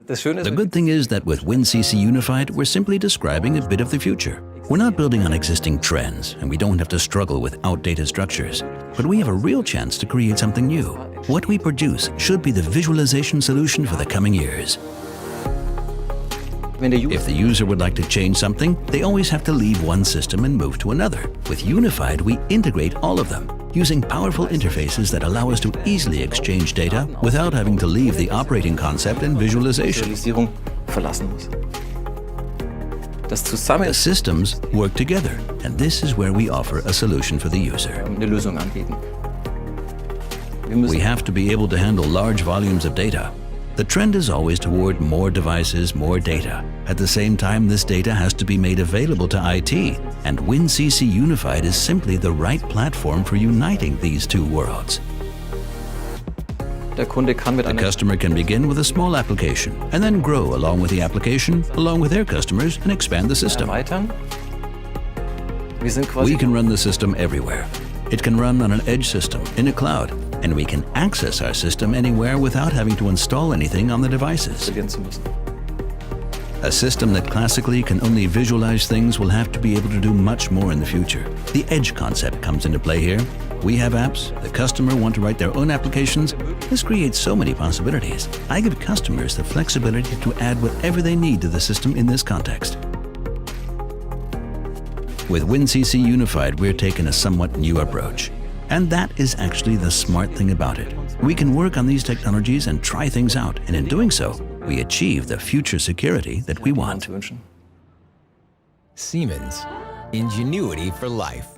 The good thing is that with WinCC Unified, we're simply describing a bit of the future. We're not building on existing trends, and we don't have to struggle with outdated structures. But we have a real chance to create something new. What we produce should be the visualization solution for the coming years. If the user would like to change something, they always have to leave one system and move to another. With Unified, we integrate all of them, using powerful interfaces that allow us to easily exchange data without having to leave the operating concept and visualization. The systems work together, and this is where we offer a solution for the user. We have to be able to handle large volumes of data. The trend is always toward more devices, more data. At the same time, this data has to be made available to IT, and WinCC Unified is simply the right platform for uniting these two worlds. The customer can begin with a small application and then grow along with the application, along with their customers, and expand the system. We can run the system everywhere. It can run on an edge system, in a cloud, and we can access our system anywhere without having to install anything on the devices. A system that classically can only visualize things will have to be able to do much more in the future. The edge concept comes into play here. We have apps, the customer want to write their own applications. This creates so many possibilities. I give customers the flexibility to add whatever they need to the system in this context. With WinCC Unified, we're taking a somewhat new approach. And that is actually the smart thing about it. We can work on these technologies and try things out, and in doing so, we achieve the future security that we want. Siemens, ingenuity for life.